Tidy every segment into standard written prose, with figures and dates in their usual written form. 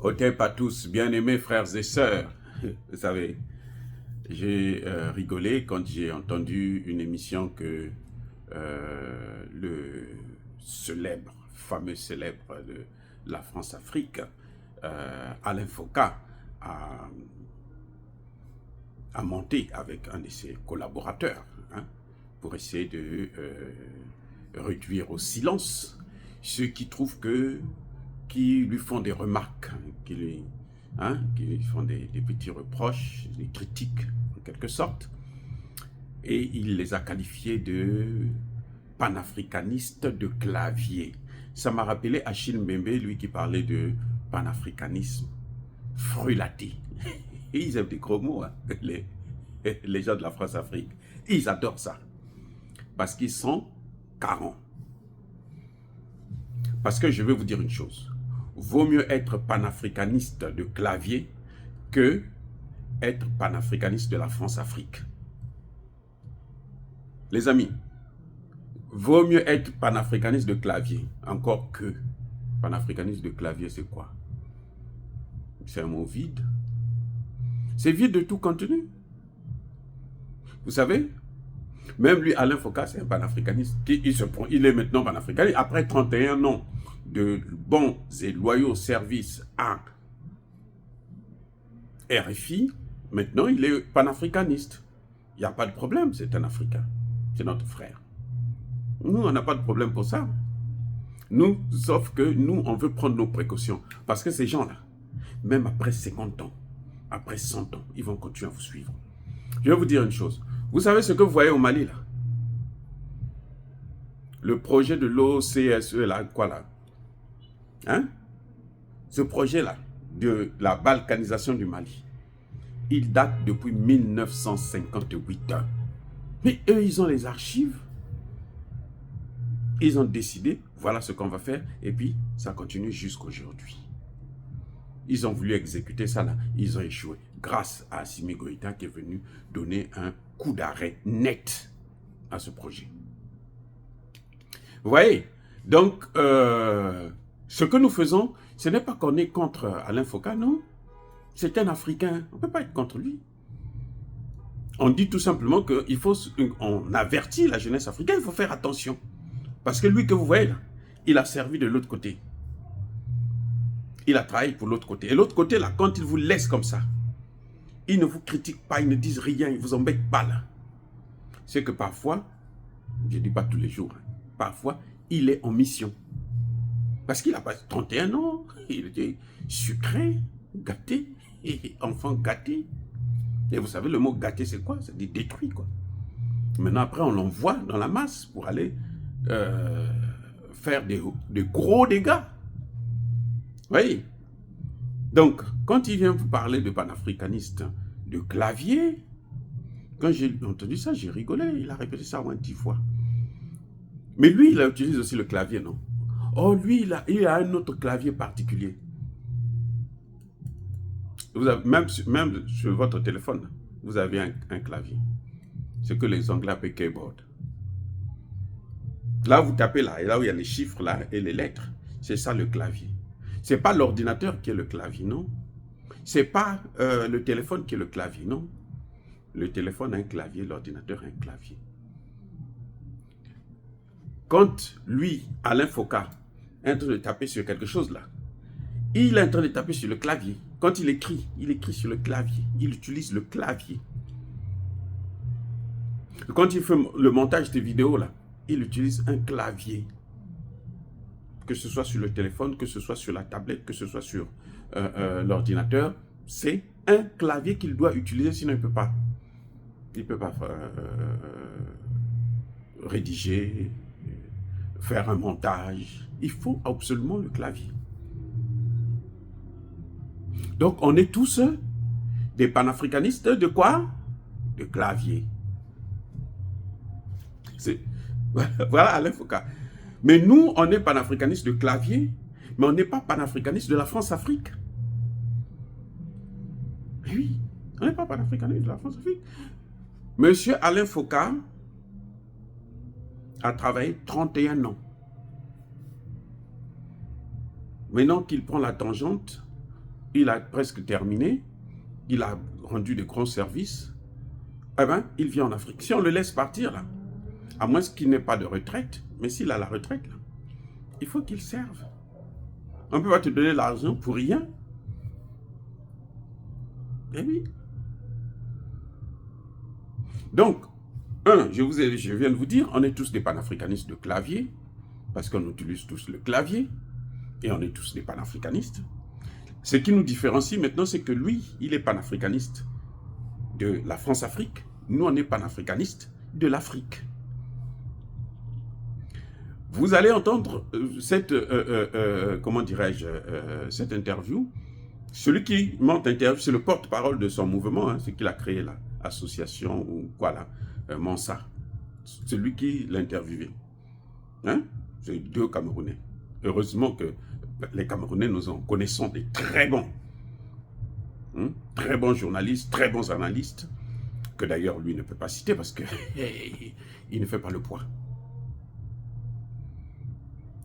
Hotep à tous, bien-aimés frères et sœurs. Vous savez, j'ai rigolé quand j'ai entendu une émission que le fameux célèbre de la France-Afrique, Alain Foka, a, a monté avec un de ses collaborateurs, hein, pour essayer de réduire au silence ceux qui trouvent qui lui font des remarques, qui lui font des petits reproches, des critiques en quelque sorte. Et il les a qualifiés de panafricanistes de clavier. Ça m'a rappelé Achille Mbembe, lui qui parlait de panafricanisme frulaté. Et ils aiment des gros mots, hein, les gens de la France-Afrique. Ils adorent ça. Parce qu'ils sont carents. Parce que je vais vous dire une chose. Vaut mieux être panafricaniste de clavier que être panafricaniste de la France-Afrique. Les amis, vaut mieux être panafricaniste de clavier, encore que panafricaniste de clavier, c'est quoi? C'est un mot vide. C'est vide de tout contenu. Vous savez, même lui, Alain Foka, c'est un panafricaniste. Il est maintenant panafricaniste. Après 31 ans de bons et loyaux services à RFI, maintenant il est panafricaniste. Il n'y a pas de problème, c'est un Africain. C'est notre frère. Nous, on n'a pas de problème pour ça. Nous, sauf que nous, on veut prendre nos précautions. Parce que ces gens-là, même après 50 ans, après 100 ans, ils vont continuer à vous suivre. Je vais vous dire une chose. Vous savez ce que vous voyez au Mali, là? Le projet de l'OCSE, là, quoi là? Hein? Ce projet-là, de la balkanisation du Mali, il date depuis 1958. Mais eux, ils ont les archives. Ils ont décidé, voilà ce qu'on va faire, et puis ça continue jusqu'aujourd'hui. Ils ont voulu exécuter ça là, ils ont échoué. Grâce à Assimi Goïta qui est venu donner un coup d'arrêt net à ce projet. Vous voyez? Donc, ce que nous faisons, ce n'est pas qu'on est contre Alain Foka, non. C'est un Africain, on ne peut pas être contre lui. On dit tout simplement qu'il faut, on avertit la jeunesse africaine, il faut faire attention. Parce que lui que vous voyez là, il a servi de l'autre côté. Il a travaillé pour l'autre côté. Et l'autre côté là, quand il vous laisse comme ça, ils ne vous critiquent pas, ils ne disent rien, ils ne vous embêtent pas là. C'est que parfois, je ne dis pas tous les jours, parfois, il est en mission. Parce qu'il a pas 31 ans, il était sucré, gâté, et enfant gâté. Et vous savez, le mot gâté, c'est quoi? Ça dit détruit, quoi. Maintenant, après, on l'envoie dans la masse pour aller faire des gros dégâts. Vous voyez? Donc, quand il vient vous parler de panafricaniste de clavier, quand j'ai entendu ça, j'ai rigolé. Il a répété ça au moins 10 fois. Mais lui, il utilise aussi le clavier, non? Oh, lui, il a un autre clavier particulier. Vous avez, même sur votre téléphone, vous avez un clavier. Ce que les Anglais appellent keyboard. Là, vous tapez là, et là où il y a les chiffres là et les lettres, c'est ça le clavier. Ce n'est pas l'ordinateur qui est le clavier, non. Ce n'est pas le téléphone qui est le clavier, non. Le téléphone a un clavier, l'ordinateur a un clavier. Quand lui, Alain Foka, est en train de taper sur quelque chose là, il est en train de taper sur le clavier. Quand il écrit sur le clavier. Il utilise le clavier. Quand il fait le montage de vidéos là, il utilise un clavier. Que ce soit sur le téléphone, que ce soit sur la tablette, que ce soit sur l'ordinateur, c'est un clavier qu'il doit utiliser, sinon il ne peut pas. Il ne peut pas rédiger, faire un montage. Il faut absolument le clavier. Donc, on est tous des panafricanistes de quoi? De clavier. Voilà Alain Foka. Mais nous, on est panafricanistes de clavier, mais on n'est pas panafricanistes de la France-Afrique. Oui, on n'est pas panafricanistes de la France-Afrique. Monsieur Alain Foka a travaillé 31 ans. Maintenant qu'il prend la tangente, il a presque terminé, il a rendu de grands services, eh bien, il vient en Afrique. Si on le laisse partir, là, à moins qu'il n'ait pas de retraite, mais s'il a la retraite, là, il faut qu'il serve. On ne peut pas te donner l'argent pour rien. Eh oui. Donc, je viens de vous dire, on est tous des panafricanistes de clavier, parce qu'on utilise tous le clavier, et on est tous des panafricanistes. Ce qui nous différencie maintenant, c'est que lui, il est panafricaniste de la France-Afrique. Nous, on est panafricanistes de l'Afrique. Vous allez entendre cette, comment dirais-je, cette interview. Celui qui m'interviewe, c'est le porte-parole de son mouvement, hein, c'est qu'il a créé l'association, ou quoi là, Mansa. C'est lui qui l'a interviewé. Hein? C'est 2 Camerounais. Heureusement que les Camerounais, nous en connaissons des très bons journalistes, très bons analystes, que d'ailleurs lui ne peut pas citer parce que il ne fait pas le poids.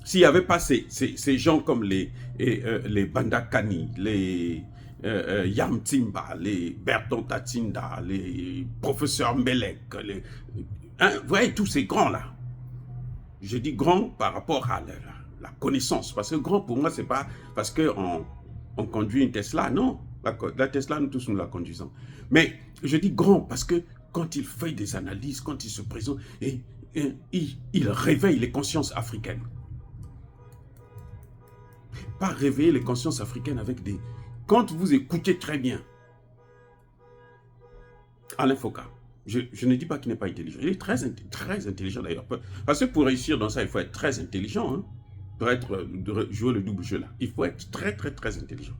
S'il n'y avait pas ces gens comme les Bandakani, les Yam Timba, les Berton Tatinda, les professeurs Mbelek, vous voyez tous ces grands-là. Je dis grand par rapport à la connaissance, parce que grand pour moi, c'est pas parce qu'on conduit une Tesla, non. La Tesla, nous tous nous la conduisons. Mais je dis grand parce que quand il fait des analyses, quand il se présente, il réveille les consciences africaines. Pas réveiller les consciences africaines avec des... Quand vous écoutez très bien Alain Foka, je ne dis pas qu'il n'est pas intelligent. Il est très intelligent d'ailleurs. Parce que pour réussir dans ça, il faut être très intelligent. Hein, pour jouer le double jeu là. Il faut être très intelligent.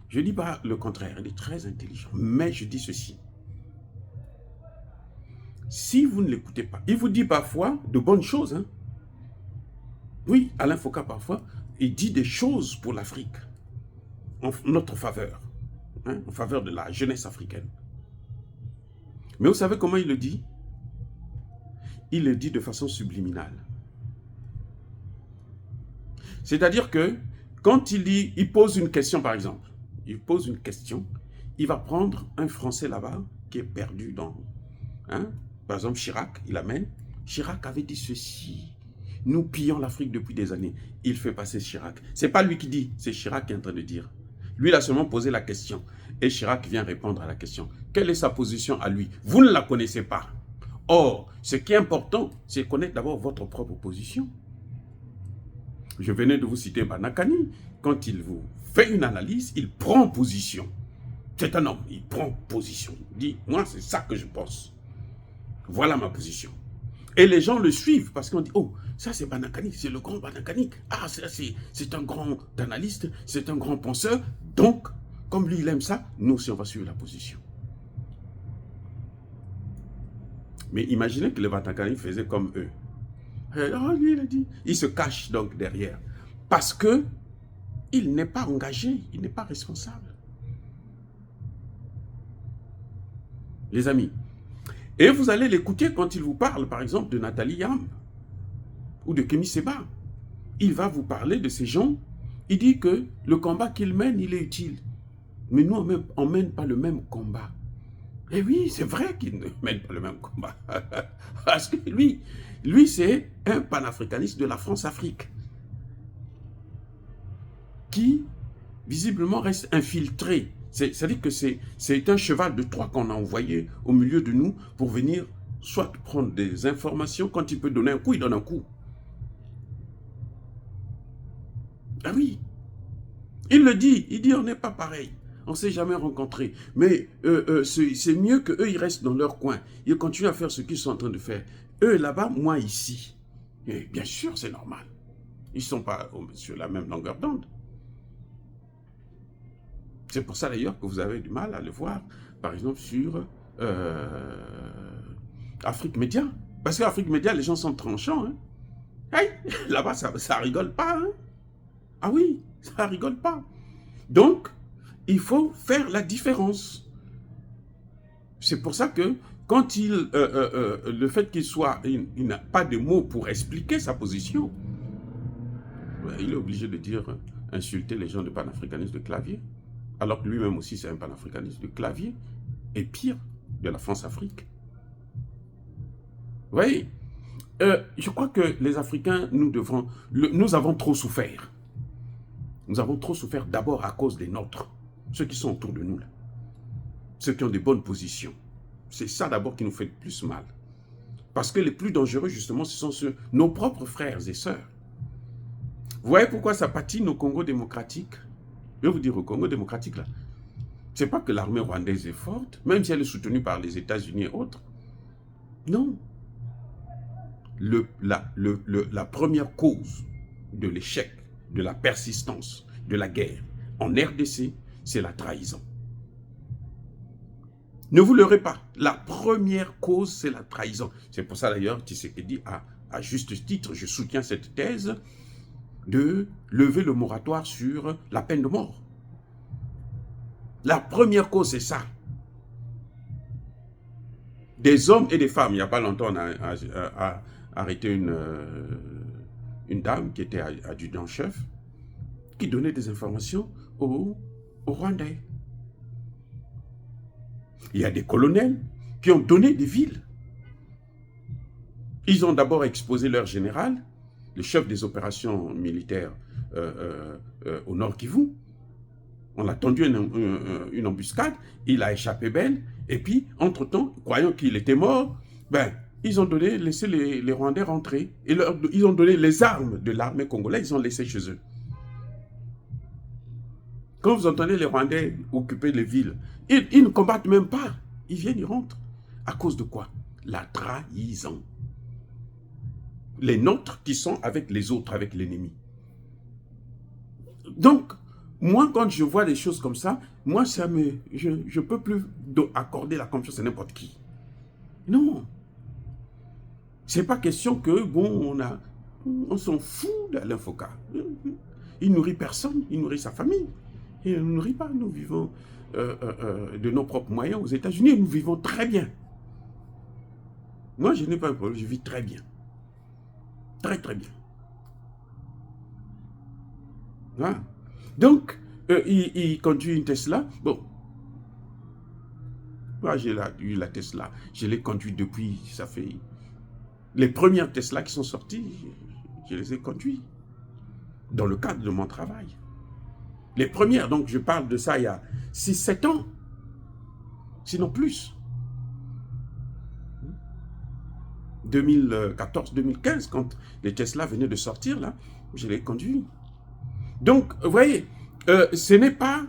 Je ne dis pas le contraire, il est très intelligent. Mais je dis ceci. Si vous ne l'écoutez pas, il vous dit parfois de bonnes choses. Hein. Oui, Alain Foka parfois, il dit des choses pour l'Afrique, en notre faveur, hein, en faveur de la jeunesse africaine. Mais vous savez comment il le dit? Il le dit de façon subliminale. C'est-à-dire que quand il pose une question par exemple, il pose une question, il va prendre un Français là-bas qui est perdu dans... Hein, par exemple Chirac, il amène, Chirac avait dit ceci. Nous pillons l'Afrique depuis des années. Il fait passer Chirac. Ce n'est pas lui qui dit, c'est Chirac qui est en train de dire. Lui, il a seulement posé la question. Et Chirac vient répondre à la question. Quelle est sa position à lui? Vous ne la connaissez pas. Or, ce qui est important, c'est connaître d'abord votre propre position. Je venais de vous citer Banakani. Quand il vous fait une analyse, il prend position. C'est un homme, il prend position. Il dit, moi, c'est ça que je pense. Voilà ma position. Et les gens le suivent parce qu'on dit, oh, ça c'est Banakani, c'est le grand Banakani. Ah, c'est un grand analyste, c'est un grand penseur. Donc, comme lui, il aime ça, nous aussi, on va suivre la position. Mais imaginez que le Banakani faisait comme eux. Oh, lui, il a dit. Il se cache donc derrière. Parce que il n'est pas engagé, il n'est pas responsable. Les amis, et vous allez l'écouter quand il vous parle, par exemple, de Nathalie Yamb ou de Kémy Séba. Il va vous parler de ces gens. Il dit que le combat qu'il mène, il est utile. Mais nous, on ne mène pas le même combat. Et oui, c'est vrai qu'il ne mène pas le même combat. Parce que lui c'est un panafricaniste de la France-Afrique qui, visiblement, reste infiltré. C'est-à-dire que c'est un cheval de Troie qu'on a envoyé au milieu de nous pour venir soit prendre des informations. Quand il peut donner un coup, il donne un coup. Ah oui, il le dit, il dit on n'est pas pareil. On ne s'est jamais rencontrés. Mais c'est mieux qu'eux, ils restent dans leur coin. Ils continuent à faire ce qu'ils sont en train de faire. Eux là-bas, moi ici. Et bien sûr, c'est normal. Ils ne sont pas sur la même longueur d'onde. C'est pour ça d'ailleurs que vous avez du mal à le voir, par exemple, sur Afrique Média. Parce qu'Afrique Média, les gens sont tranchants. Hein. Hey, là-bas, ça rigole pas. Hein. Ah oui, ça rigole pas. Donc, il faut faire la différence. C'est pour ça que quand le fait il n'a pas de mots pour expliquer sa position, il est obligé de dire, insulter les gens de panafricanisme de clavier. alors que lui-même aussi c'est un panafricaniste, le clavier est pire de la France-Afrique. Vous voyez, je crois que les Africains, nous avons trop souffert. Nous avons trop souffert d'abord à cause des nôtres, ceux qui sont autour de nous, là. Ceux qui ont des bonnes positions. C'est ça d'abord qui nous fait le plus mal. Parce que les plus dangereux, justement, ce sont nos propres frères et sœurs. Vous voyez pourquoi ça patine au Congo démocratique? Je vais vous dire, au Congo démocratique, là, c'est pas que l'armée rwandaise est forte, même si elle est soutenue par les États-Unis et autres. Non. La première cause de l'échec, de la persistance, de la guerre en RDC, c'est la trahison. Ne vous leurrez pas, la première cause, c'est la trahison. C'est pour ça d'ailleurs, Tshisekedi à juste titre, je soutiens cette thèse de lever le moratoire sur la peine de mort. La première cause, c'est ça. Des hommes et des femmes, il n'y a pas longtemps, on a arrêté une dame qui était adjudant-chef, qui donnait des informations aux Rwandais. Il y a des colonels qui ont donné des villes. Ils ont d'abord exposé leur général, le chef des opérations militaires au Nord Kivu. On a tendu une embuscade, il a échappé belle, et puis, entre-temps, croyant qu'il était mort, ben, ils ont laissé les Rwandais rentrer, et ils ont donné les armes de l'armée congolaise, ils ont laissé chez eux. Quand vous entendez les Rwandais occuper les villes, ils ne combattent même pas. Ils viennent, ils rentrent. À cause de quoi? La trahison. Les nôtres qui sont avec les autres, avec l'ennemi. Donc, moi, quand je vois des choses comme ça, moi, je ne peux plus accorder la confiance à n'importe qui. Non. C'est pas question que, bon, on s'en fout d'Alain Foka. Il nourrit personne, il nourrit sa famille. Il ne nous nourrit pas, nous vivons de nos propres moyens aux États-Unis, nous vivons très bien. Moi, je n'ai pas un problème, je vis très bien. Très, très bien. Voilà. Donc, il conduit une Tesla. Bon, moi, j'ai eu la Tesla. Je l'ai conduite depuis, ça fait... Les premières Tesla qui sont sorties, je les ai conduites dans le cadre de mon travail. Les premières, donc je parle de ça il y a 6-7 ans, sinon plus. 2014-2015, quand les Tesla venaient de sortir, là, je les conduis. Donc, vous voyez, ce n'est pas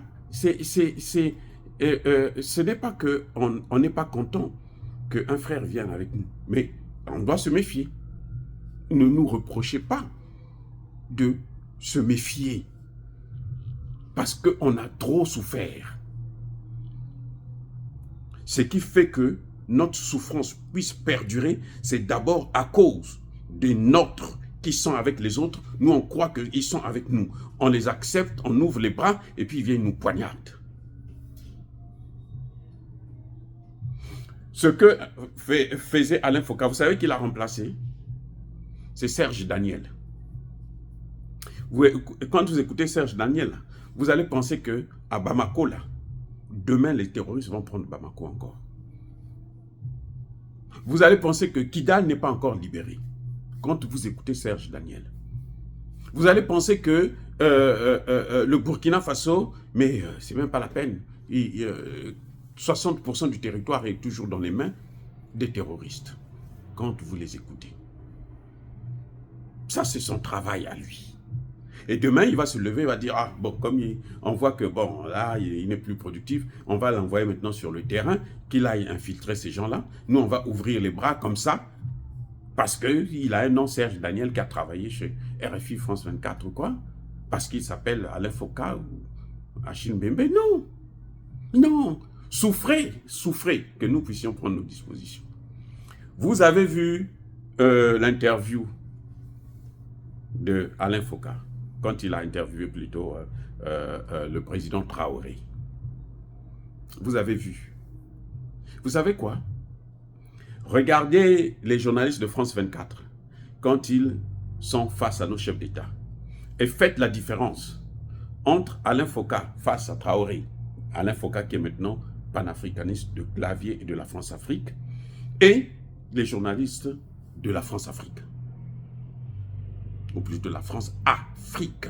qu'on n'est pas content qu'un frère vienne avec nous, mais on doit se méfier. Ne nous reprochez pas de se méfier. Parce qu'on a trop souffert. Ce qui fait que notre souffrance puisse perdurer, c'est d'abord à cause des nôtres qui sont avec les autres. Nous, on croit qu'ils sont avec nous. On les accepte, on ouvre les bras, et puis ils viennent nous poignarder. Ce que faisait Alain Foka, vous savez qui l'a remplacé? C'est Serge Daniel. Quand vous écoutez Serge Daniel, vous allez penser qu'à Bamako, là, demain, les terroristes vont prendre Bamako encore. Vous allez penser que Kidal n'est pas encore libéré quand vous écoutez Serge Daniel. Vous allez penser que le Burkina Faso, mais c'est même pas la peine, 60% du territoire est toujours dans les mains des terroristes quand vous les écoutez. Ça, c'est son travail à lui. Et demain, il va se lever, il va dire, ah, bon, comme on voit que, bon, là, il n'est plus productif, on va l'envoyer maintenant sur le terrain, qu'il aille infiltrer ces gens-là. Nous, on va ouvrir les bras comme ça, parce qu'il a un nom, Serge Daniel, qui a travaillé chez RFI France 24 ou quoi, parce qu'il s'appelle Alain Foka ou Achille Mbembe. Non, non, souffrez que nous puissions prendre nos dispositions. Vous avez vu l'interview de Alain Foka, quand il a interviewé plutôt le président Traoré. Vous avez vu. Vous savez quoi? Regardez les journalistes de France 24 quand ils sont face à nos chefs d'État. Et faites la différence entre Alain Foka face à Traoré Alain Foka qui est maintenant panafricaniste de Clavier et de la France-Afrique, et les journalistes de la France-Afrique, ou plus de la France-Afrique.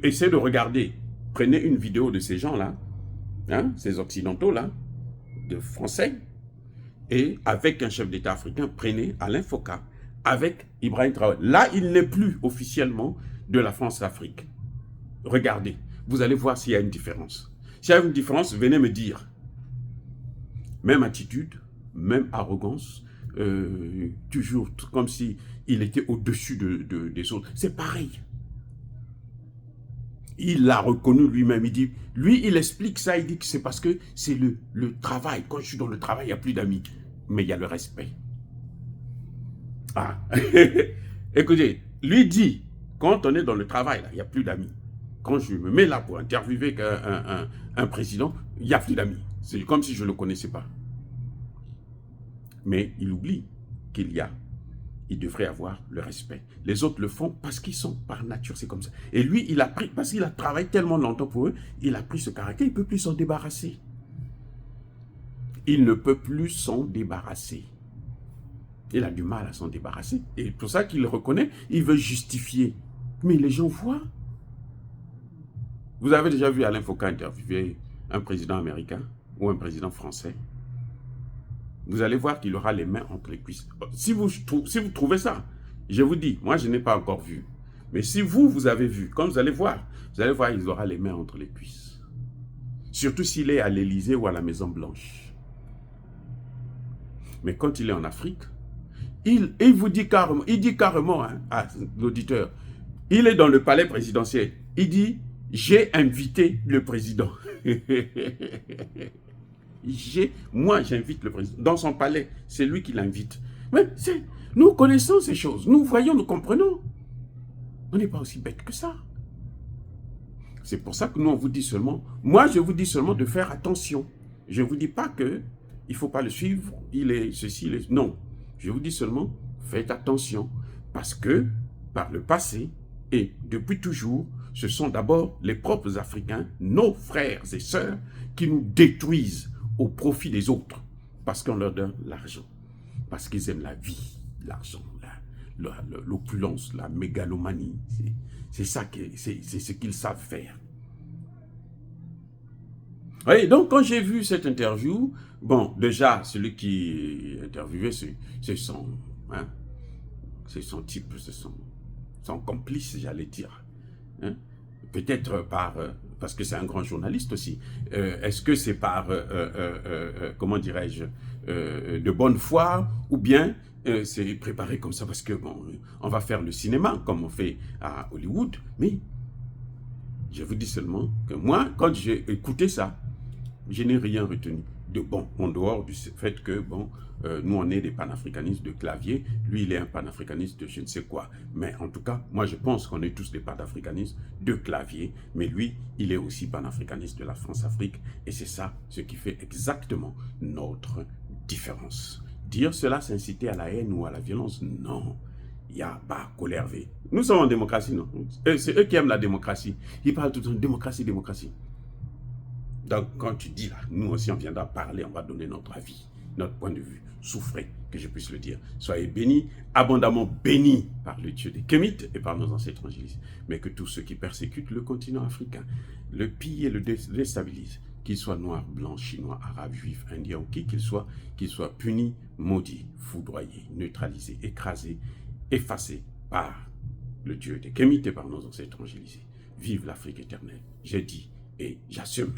Essayez de regarder, prenez une vidéo de ces gens-là, hein, ces occidentaux-là, de Français, et avec un chef d'État africain, prenez Alain Foka, avec Ibrahim Traoré. Là, il n'est plus officiellement de la France-Afrique. Regardez, vous allez voir s'il y a une différence. S'il y a une différence, venez me dire. Même attitude, même arrogance, toujours comme si il était au-dessus des autres. C'est pareil. Il l'a reconnu lui-même. Il dit, lui, il explique ça. Il dit que c'est parce que c'est le travail. Quand je suis dans le travail, il n'y a plus d'amis. Mais il y a le respect. Ah. Écoutez, lui dit, quand on est dans le travail, il n'y a plus d'amis. Quand je me mets là pour interviewer un président, il n'y a plus d'amis. C'est comme si je ne le connaissais pas. Mais il oublie il devrait avoir le respect. Les autres le font parce qu'ils sont par nature, c'est comme ça. Et lui, il a pris, parce qu'il a travaillé tellement longtemps pour eux, il a pris ce caractère, il ne peut plus s'en débarrasser. Il ne peut plus s'en débarrasser. Il a du mal à s'en débarrasser. Et pour ça qu'il le reconnaît, il veut justifier. Mais les gens voient. Vous avez déjà vu Alain Foka interviewer un président américain ou un président français? Vous allez voir qu'il aura les mains entre les cuisses. Si vous trouvez ça, je vous dis, moi je n'ai pas encore vu. Mais si vous avez vu, quand vous allez voir, il aura les mains entre les cuisses. Surtout s'il est à l'Élysée ou à la Maison Blanche. Mais quand il est en Afrique, il vous dit carrément, hein, à l'auditeur, il est dans le palais présidentiel. Il dit, j'ai invité le président. Moi, j'invite le président. Dans son palais, c'est lui qui l'invite. Mais nous connaissons ces choses. Nous voyons, nous comprenons. On n'est pas aussi bête que ça. C'est pour ça que nous, on vous dit seulement... Moi, je vous dis seulement de faire attention. Je ne vous dis pas qu'il ne faut pas le suivre, il est ceci, il est... Non. Je vous dis seulement, faites attention. Parce que, par le passé, et depuis toujours, ce sont d'abord les propres Africains, nos frères et sœurs, qui nous détruisent au profit des autres, parce qu'on leur donne l'argent, parce qu'ils aiment la vie, l'argent, l'opulence, la mégalomanie. C'est ça, c'est ce qu'ils savent faire. Oui, donc quand j'ai vu cette interview, bon, déjà, celui qui interviewait, c'est son type, c'est son complice, j'allais dire. Hein? Peut-être parce que c'est un grand journaliste aussi. Est-ce que c'est par, comment dirais-je, de bonne foi, ou bien c'est préparé comme ça parce que, bon, on va faire le cinéma comme on fait à Hollywood. Mais je vous dis seulement que moi, quand j'ai écouté ça, je n'ai rien retenu de bon, en dehors du fait que, bon, nous on est des panafricanistes de Clavier, lui il est un panafricaniste de je ne sais quoi. Mais en tout cas, moi je pense qu'on est tous des panafricanistes de Clavier, mais lui, il est aussi panafricaniste de la France-Afrique, et c'est ça ce qui fait exactement notre différence. Dire cela, c'est inciter à la haine ou à la violence, non. Il n'y a pas colère. Nous sommes en démocratie, non? C'est eux qui aiment la démocratie. Ils parlent tout le temps de démocratie, démocratie. Donc, quand tu dis là, nous aussi on viendra parler, on va donner notre avis, notre point de vue. Souffrez, que je puisse le dire. Soyez bénis, abondamment bénis par le Dieu des Kémites et par nos ancêtres angélistes. Mais que tous ceux qui persécutent le continent africain, le pillent et le déstabilisent, qu'ils soient noirs, blancs, chinois, arabes, juifs, indiens ou qui qu'ils soient punis, maudits, foudroyés, neutralisés, écrasés, effacés par le Dieu des Kémites et par nos ancêtres angélisés. Vive l'Afrique éternelle. J'ai dit et j'assume.